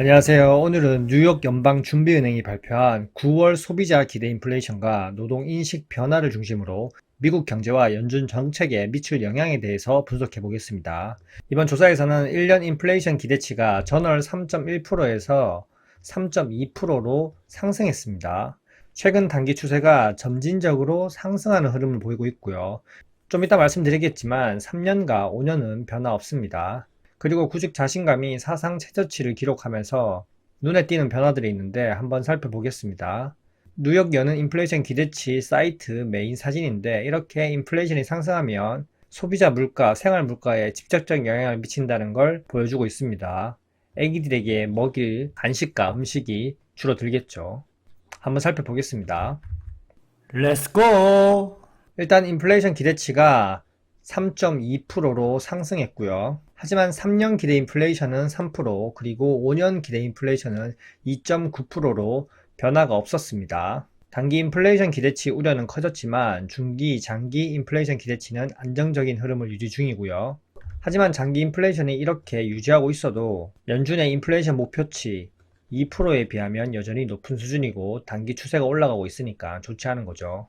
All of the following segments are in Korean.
안녕하세요. 오늘은 뉴욕 연방준비은행이 발표한 9월 소비자 기대 인플레이션과 노동 인식 변화를 중심으로 미국 경제와 연준 정책에 미칠 영향에 대해서 분석해 보겠습니다. 이번 조사에서는 1년 인플레이션 기대치가 전월 3.1%에서 3.2%로 상승했습니다. 최근 단기 추세가 점진적으로 상승하는 흐름을 보이고 있고요. 좀 이따 말씀드리겠지만 3년과 5년은 변화 없습니다. 그리고 구직 자신감이 사상 최저치를 기록하면서 눈에 띄는 변화들이 있는데 한번 살펴보겠습니다. 뉴욕 여는 인플레이션 기대치 사이트 메인 사진인데, 이렇게 인플레이션이 상승하면 소비자 물가, 생활 물가에 직접적 영향을 미친다는 걸 보여주고 있습니다. 애기들에게 먹일 간식과 음식이 줄어들겠죠. 한번 살펴보겠습니다. 렛츠고! 일단 인플레이션 기대치가 3.2%로 상승했고요. 하지만 3년 기대 인플레이션은 3%, 그리고 5년 기대 인플레이션은 2.9%로 변화가 없었습니다. 단기 인플레이션 기대치 우려는 커졌지만 중기, 장기 인플레이션 기대치는 안정적인 흐름을 유지 중이고요. 하지만 장기 인플레이션이 이렇게 유지하고 있어도 연준의 인플레이션 목표치 2%에 비하면 여전히 높은 수준이고 단기 추세가 올라가고 있으니까 좋지 않은 거죠.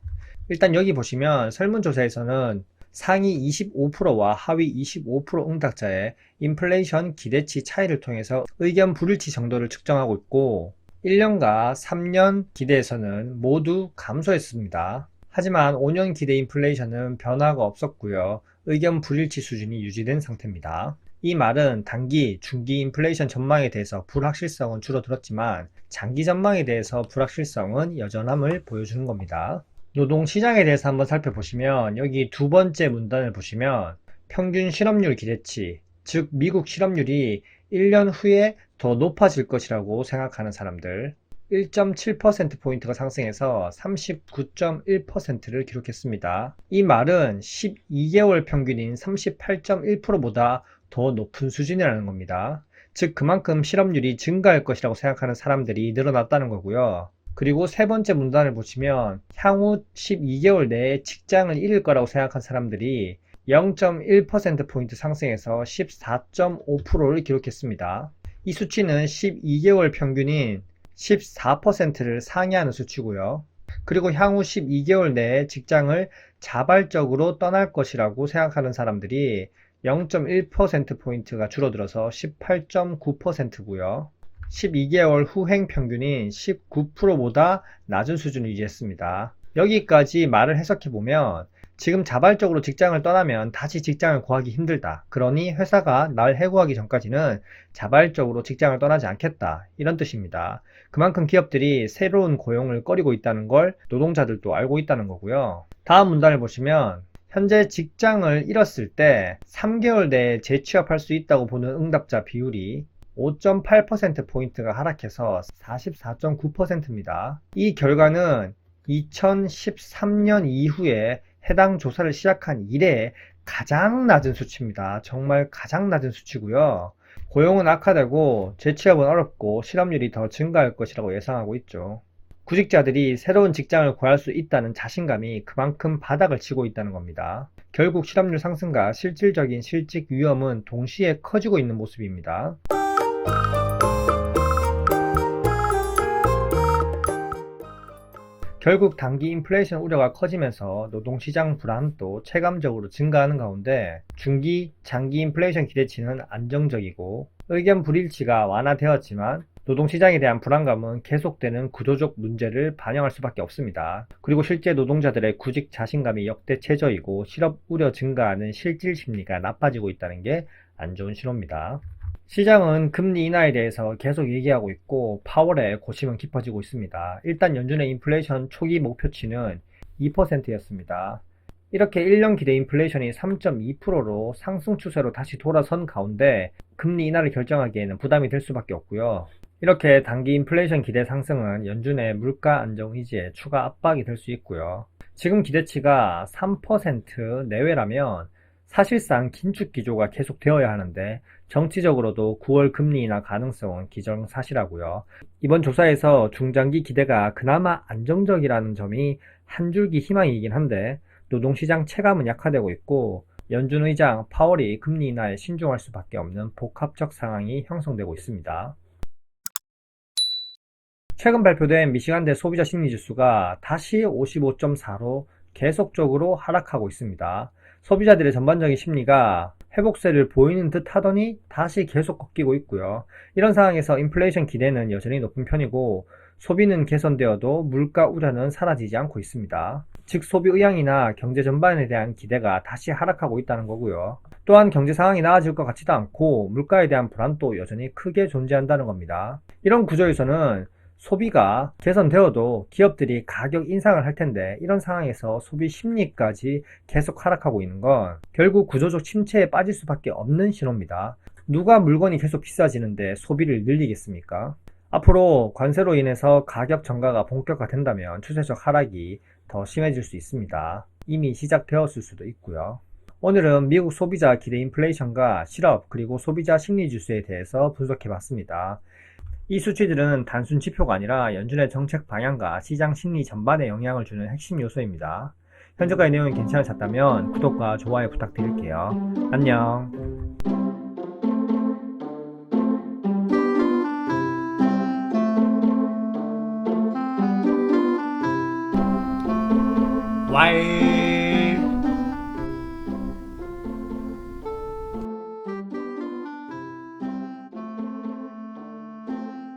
일단 여기 보시면 설문조사에서는 상위 25%와 하위 25% 응답자의 인플레이션 기대치 차이를 통해서 의견 불일치 정도를 측정하고 있고, 1년과 3년 기대에서는 모두 감소했습니다. 하지만 5년 기대 인플레이션은 변화가 없었고요. 의견 불일치 수준이 유지된 상태입니다. 이 말은 단기, 중기 인플레이션 전망에 대해서 불확실성은 줄어들었지만 장기 전망에 대해서 불확실성은 여전함을 보여주는 겁니다. 노동시장에 대해서 한번 살펴보시면 여기 두 번째 문단을 보시면 평균 실업률 기대치, 즉 미국 실업률이 1년 후에 더 높아질 것이라고 생각하는 사람들 1.7%포인트가 상승해서 39.1%를 기록했습니다. 이 말은 12개월 평균인 38.1%보다 더 높은 수준이라는 겁니다. 즉 그만큼 실업률이 증가할 것이라고 생각하는 사람들이 늘어났다는 거고요. 그리고 세 번째 문단을 보시면 향후 12개월 내에 직장을 잃을 거라고 생각한 사람들이 0.1%포인트 상승해서 14.5%를 기록했습니다. 이 수치는 12개월 평균인 14%를 상회하는 수치고요. 그리고 향후 12개월 내에 직장을 자발적으로 떠날 것이라고 생각하는 사람들이 0.1%포인트가 줄어들어서 18.9%고요. 12개월 후행 평균인 19%보다 낮은 수준을 유지했습니다. 여기까지 말을 해석해보면 지금 자발적으로 직장을 떠나면 다시 직장을 구하기 힘들다. 그러니 회사가 날 해고하기 전까지는 자발적으로 직장을 떠나지 않겠다. 이런 뜻입니다. 그만큼 기업들이 새로운 고용을 꺼리고 있다는 걸 노동자들도 알고 있다는 거고요. 다음 문단을 보시면 현재 직장을 잃었을 때 3개월 내에 재취업할 수 있다고 보는 응답자 비율이 5.8%포인트가 하락해서 44.9%입니다. 이 결과는 2013년 이후에 해당 조사를 시작한 이래 가장 낮은 수치입니다. 정말 가장 낮은 수치고요. 고용은 악화되고 재취업은 어렵고 실업률이 더 증가할 것이라고 예상하고 있죠. 구직자들이 새로운 직장을 구할 수 있다는 자신감이 그만큼 바닥을 치고 있다는 겁니다. 결국 실업률 상승과 실질적인 실직 위험은 동시에 커지고 있는 모습입니다. 결국 단기 인플레이션 우려가 커지면서 노동시장 불안도 체감적으로 증가하는 가운데 중기, 장기 인플레이션 기대치는 안정적이고 의견 불일치가 완화되었지만 노동시장에 대한 불안감은 계속되는 구조적 문제를 반영할 수밖에 없습니다. 그리고 실제 노동자들의 구직 자신감이 역대 최저이고 실업 우려 증가하는 실질 심리가 나빠지고 있다는 게 안 좋은 신호입니다. 시장은 금리 인하에 대해서 계속 얘기하고 있고 파월의 고심은 깊어지고 있습니다. 일단 연준의 인플레이션 초기 목표치는 2%였습니다. 이렇게 1년 기대 인플레이션이 3.2%로 상승 추세로 다시 돌아선 가운데 금리 인하를 결정하기에는 부담이 될 수밖에 없고요. 이렇게 단기 인플레이션 기대 상승은 연준의 물가 안정 의지에 추가 압박이 될 수 있고요. 지금 기대치가 3% 내외라면 사실상 긴축 기조가 계속되어야 하는데 정치적으로도 9월 금리 인하 가능성은 기정사실하고요. 이번 조사에서 중장기 기대가 그나마 안정적이라는 점이 한 줄기 희망이긴 한데 노동시장 체감은 약화되고 있고 연준 의장 파월이 금리 인하에 신중할 수밖에 없는 복합적 상황이 형성되고 있습니다. 최근 발표된 미시간대 소비자 심리지수가 다시 55.4로 계속적으로 하락하고 있습니다. 소비자들의 전반적인 심리가 회복세를 보이는 듯 하더니 다시 계속 꺾이고 있고요. 이런 상황에서 인플레이션 기대는 여전히 높은 편이고 소비는 개선되어도 물가 우려는 사라지지 않고 있습니다. 즉 소비 의향이나 경제 전반에 대한 기대가 다시 하락하고 있다는 거고요. 또한 경제 상황이 나아질 것 같지도 않고 물가에 대한 불안도 여전히 크게 존재한다는 겁니다. 이런 구조에서는 소비가 개선되어도 기업들이 가격 인상을 할 텐데 이런 상황에서 소비 심리까지 계속 하락하고 있는 건 결국 구조적 침체에 빠질 수밖에 없는 신호입니다. 누가 물건이 계속 비싸지는데 소비를 늘리겠습니까? 앞으로 관세로 인해서 가격 전가가 본격화된다면 추세적 하락이 더 심해질 수 있습니다. 이미 시작되었을 수도 있고요. 오늘은 미국 소비자 기대 인플레이션과 실업 그리고 소비자 심리 지수에 대해서 분석해 봤습니다. 이 수치들은 단순 지표가 아니라 연준의 정책 방향과 시장 심리 전반에 영향을 주는 핵심 요소입니다. 현재까지 내용이 괜찮으셨다면 구독과 좋아요 부탁드릴게요. 안녕. 와이